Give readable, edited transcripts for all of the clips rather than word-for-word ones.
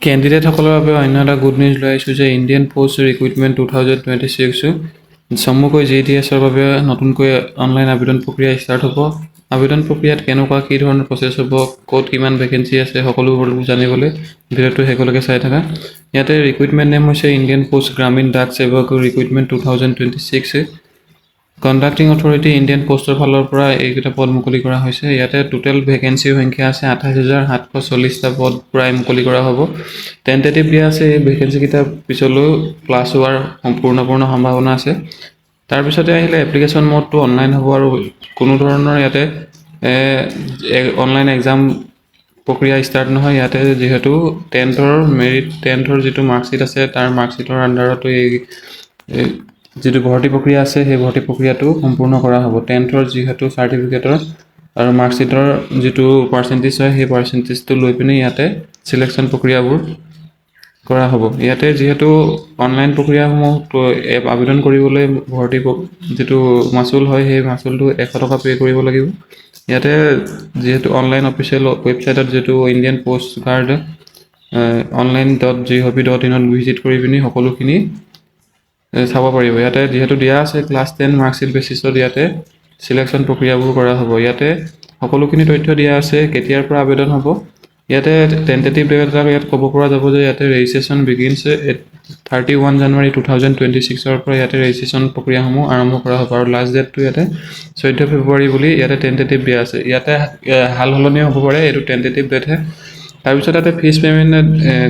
কেণ্ডিডেটসকলৰ বাবে অন্য এটা গুড নিউজ লৈ আহিছোঁ যে ইণ্ডিয়ান পোষ্ট ৰিক্ৰুইটমেণ্ট 2026 চমুকৈ JDS-ৰ বাবে নতুনকৈ অনলাইন আবেদন প্ৰক্ৰিয়া ষ্টাৰ্ট হ'ব। আবেদন প্ৰক্ৰিয়াত কেনেকুৱা কি ধৰণৰ প্ৰচেছ হ'ব, ক'ত কিমান ভেকেঞ্চি আছে সকলোবোৰ জানিবলৈ ভিডিঅ'টো শেষলৈকে চাই থাকা। ইয়াতে ৰিক্ৰুইটমেণ্ট নেম হৈছে ইণ্ডিয়ান পোষ্ট গ্ৰামীণ ডাক সেৱক ৰিক্ৰুইটমেণ্ট 2026। কণ্ডাক্টিং অথৰিটি ইণ্ডিয়ান পোষ্টৰ ফালৰ পৰা এইকেইটা পদ মুকলি কৰা হৈছে। ইয়াতে টোটেল ভেকেঞ্চিৰ সংখ্যা আছে 28,740টা পদ প্ৰায় মুকলি কৰা হ'ব। টেণ্টেটিভ দিয়া আছে এই ভেকেঞ্চিকেইটা পিছলৈ প্লাছ হোৱাৰ সম্পূৰ্ণ সম্ভাৱনা আছে। তাৰপিছতে আহিলে এপ্লিকেশ্যন মোডটো অনলাইন হ'ব আৰু কোনো ধৰণৰ ইয়াতে অনলাইন এক্সাম প্ৰক্ৰিয়া ষ্টাৰ্ট নহয়। ইয়াতে যিহেতু 10ৰ যিটো মাৰ্কশ্বিট আছে তাৰ মাৰ্কশ্বিটৰ আণ্ডাৰতো এই যিটো ভৰ্তি প্ৰক্ৰিয়া আছে সেই ভৰ্তি প্ৰক্ৰিয়াটো সম্পূৰ্ণ কৰা হ'ব। 10ৰ যিহেতু চাৰ্টিফিকেটৰ আৰু মাৰ্কশ্বিটৰ যিটো পাৰ্চেণ্টেজ হয় সেই পাৰ্চেণ্টেজটো লৈ পিনে ইয়াতে চিলেকশ্যন প্ৰক্ৰিয়াবোৰ কৰা হ'ব। ইয়াতে যিহেতু অনলাইন প্ৰক্ৰিয়াসমূহ আবেদন কৰিবলৈ ভৰ্তি যিটো মাচুল হয় সেই মাচুলটো 100 টকা পে' কৰিব লাগিব। ইয়াতে যিহেতু অনলাইন অফিচিয়েল ৱেবছাইটত যিটো Indian post guard online.gov.in visit কৰি পিনি সকলোখিনি চাব পাৰিব। ইয়াতে যিহেতু দিয়া আছে ক্লাছ 10 মাৰ্কশ্বিট বেচিছত ইয়াতে চিলেকশ্যন প্ৰক্ৰিয়াবোৰ কৰা হ'ব। ইয়াতে সকলোখিনি তথ্য দিয়া আছে কেতিয়াৰ পৰা আবেদন হ'ব। ইয়াতে টেণ্টেটিভ ডেট ইয়াত ক'ব পৰা যাব যে ইয়াতে ৰেজিষ্ট্ৰেশ্যন বিগিনছ 31 জানুৱাৰী 2026ৰ পৰা ইয়াতে ৰেজিষ্ট্ৰেশ্যন প্ৰক্ৰিয়াসমূহ আৰম্ভ কৰা হ'ব আৰু লাষ্ট ডেটটো ইয়াতে 14 ফেব্ৰুৱাৰী বুলি ইয়াতে টেণ্টেটিভ দিয়া আছে। ইয়াতে হাল সলনি হ'ব পাৰে, এইটো টেণ্টেটিভ ডেটহে। তাৰপিছত ইয়াতে ফিজ পে'মেণ্ট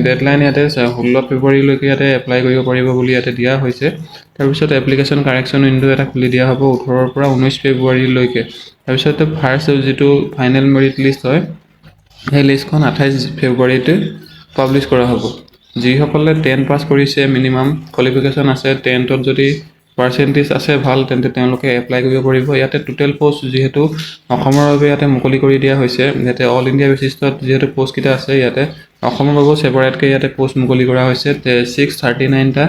ডেডলাইন ইয়াতে 16 ফেব্ৰুৱাৰীলৈকে ইয়াতে এপ্লাই কৰিব পাৰিব বুলি ইয়াতে দিয়া হৈছে। তাৰপিছত এপ্লিকেশ্যন কাৰেকশ্যন উইণ্ডো এটা খুলি দিয়া হ'ব 18ৰ পৰা 19 ফেব্ৰুৱাৰীলৈকে। তাৰপিছত ফাৰ্ষ্ট যিটো ফাইনেল মেৰিট লিষ্ট হয় সেই লিষ্টখন 28 ফেব্ৰুৱাৰীতে পাব্লিছ কৰা হ'ব। যিসকলে 10 পাছ কৰিছে, মিনিমাম কোৱালিফিকেশ্যন আছে, 10ত যদি পাৰ্চেণ্টেজ আছে ভাল তেন্তে তেওঁলোকে এপ্লাই কৰিব পাৰিব। ইয়াতে টোটেল পোষ্ট যিহেতু অসমৰ বাবে ইয়াতে মুকলি কৰি দিয়া হৈছে। ইয়াতে অল ইণ্ডিয়া বেচিছত যিহেতু পোষ্টকেইটা আছে ইয়াতে অসমৰ বাবেও ছেপাৰেটকৈ ইয়াতে পোষ্ট মুকলি কৰা হৈছে। 639টা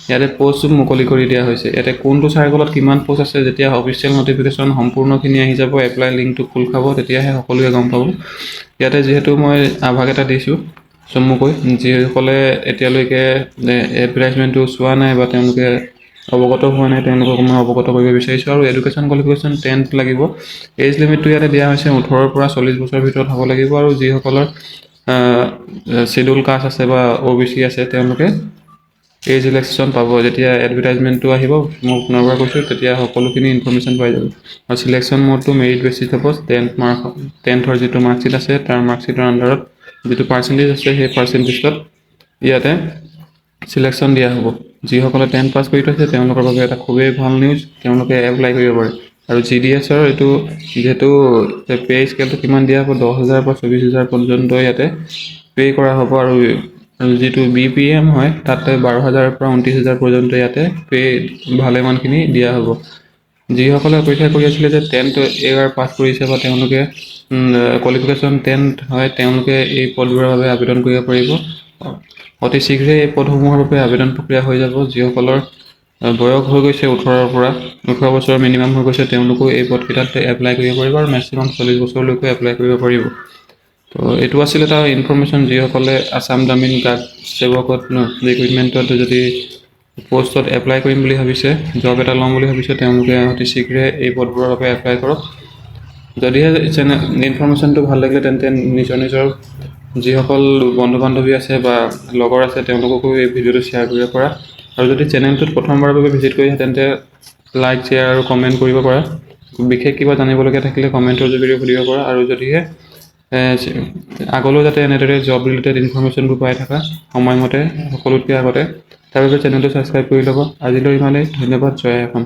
ইয়াতে পোষ্ট মুকলি কৰি দিয়া হৈছে। ইয়াতে কোনটো চাৰ্কলত কিমান পোষ্ট আছে যেতিয়া অফিচিয়েল নটিফিকেশ্যন সম্পূৰ্ণখিনি আহি যাব, এপ্লাই লিংকটো খোল খাব, তেতিয়াহে সকলোৱে গম পাব। ইয়াতে যিহেতু মই আভাস এটা দিছোঁ চমুকৈ, যিসকলে এতিয়ালৈকে এডভাৰটাইজমেণ্টটো চোৱা নাই বা তেওঁলোকে অৱগত হোৱা নাই তেওঁলোকক মই অৱগত কৰিব বিচাৰিছোঁ। আৰু এডুকেশ্যন কোৱালিফিকেশ্যন 10 লাগিব। এজ লিমিটটো ইয়াতে দিয়া হৈছে 18ৰ পৰা 40 বছৰৰ ভিতৰত হ'ব লাগিব। আৰু যিসকলৰ শ্বেডিউল কাষ্ট আছে বা OBC আছে তেওঁলোকে এজ ৰিলেক্সেশ্যন পাব। যেতিয়া এডভাৰটাইজমেণ্টটো আহিব মই পুনৰবাৰ কৈছোঁ তেতিয়া সকলোখিনি ইনফৰ্মেশ্যন পাই যাব। আৰু চিলেকশ্যন মোডটো মেৰিট বেচিছ হ'ব। 10ৰ যিটো মাৰ্কশ্বিট আছে তাৰ মাৰ্কশ্বিটৰ আণ্ডাৰত যিটো পাৰ্চেণ্টেজ আছে সেই পাৰ্চেণ্টেজত ইয়াতে চিলেকশ্যন দিয়া হ'ব। যিসকলে 10 পাছ কৰি থৈছে তেওঁলোকৰ বাবে এটা খুবেই ভাল নিউজ, তেওঁলোকে এপ্লাই কৰিব পাৰে। আৰু JDS-ৰ এইটো যিহেতু পে' স্কেলটো কিমান দিয়া হ'ব 10,000 পৰা 24,000 পৰ্যন্ত ইয়াতে পে' কৰা হ'ব। আৰু যিটো BPM হয় তাতে 12,000 পৰা 29,000 পৰ্যন্ত ইয়াতে পে' ভালেমানখিনি দিয়া হ'ব। যিসকলে অপেক্ষা কৰি আছিলে যে 10th এইবাৰ পাছ কৰিছে বা তেওঁলোকে কোৱালিফিকেশ্যন 10 হয় তেওঁলোকে এই পদবোৰৰ বাবে আবেদন কৰিব পাৰিব। অতি শীঘ্ৰেই এই পদসমূহৰ বাবে আবেদন প্ৰক্ৰিয়া হৈ যাব। যিসকলৰ বয়স হৈ গৈছে 18ৰ পৰা 18 বছৰ মিনিমাম হৈ গৈছে তেওঁলোকেও এই পদকেইটাত এপ্লাই কৰিব পাৰিব আৰু মেক্সিমাম 40 বছৰলৈকে এপ্লাই কৰিব পাৰিব। তো এইটো আছিল এটা ইনফৰ্মেশ্যন যিসকলে আছাম গ্ৰামীণ ডাক সেৱকত ৰিক্ৰুইটমেণ্টত যদি পোষ্টত এপ্লাই কৰিম বুলি ভাবিছে, জব এটা ল'ম বুলি ভাবিছে তেওঁলোকে অতি শীঘ্ৰে এই পদবোৰৰ বাবে এপ্লাই কৰক। যদিহে ইনফৰ্মেশ্যনটো ভাল লাগিলে তেন্তে নিজৰ যিসকল বন্ধু বান্ধৱী আছে বা লগৰ আছে তেওঁলোককো এই ভিডিঅ'টো শ্বেয়াৰ কৰিব পৰা। আৰু যদি চেনেলটোত প্ৰথমবাৰৰ বাবে ভিজিট কৰিছে তেন্তে লাইক, শ্বেয়াৰ আৰু কমেণ্ট কৰিব পৰা। বিশেষ কিবা জানিবলগীয়া থাকিলে কমেণ্টৰ যোগেদি সুধিব পৰা। আৰু যদিহে আগলৈও যাতে এনেদৰে জব ৰিলেটেড ইনফৰ্মেশ্যনবোৰ পাই থকা সময়মতে সকলোতকৈ আগতে তাৰ বাবে চেনেলটো ছাবস্ক্ৰাইব কৰি ল'ব। আজিলৈ ইমানেই, ধন্যবাদ। জয় অসম।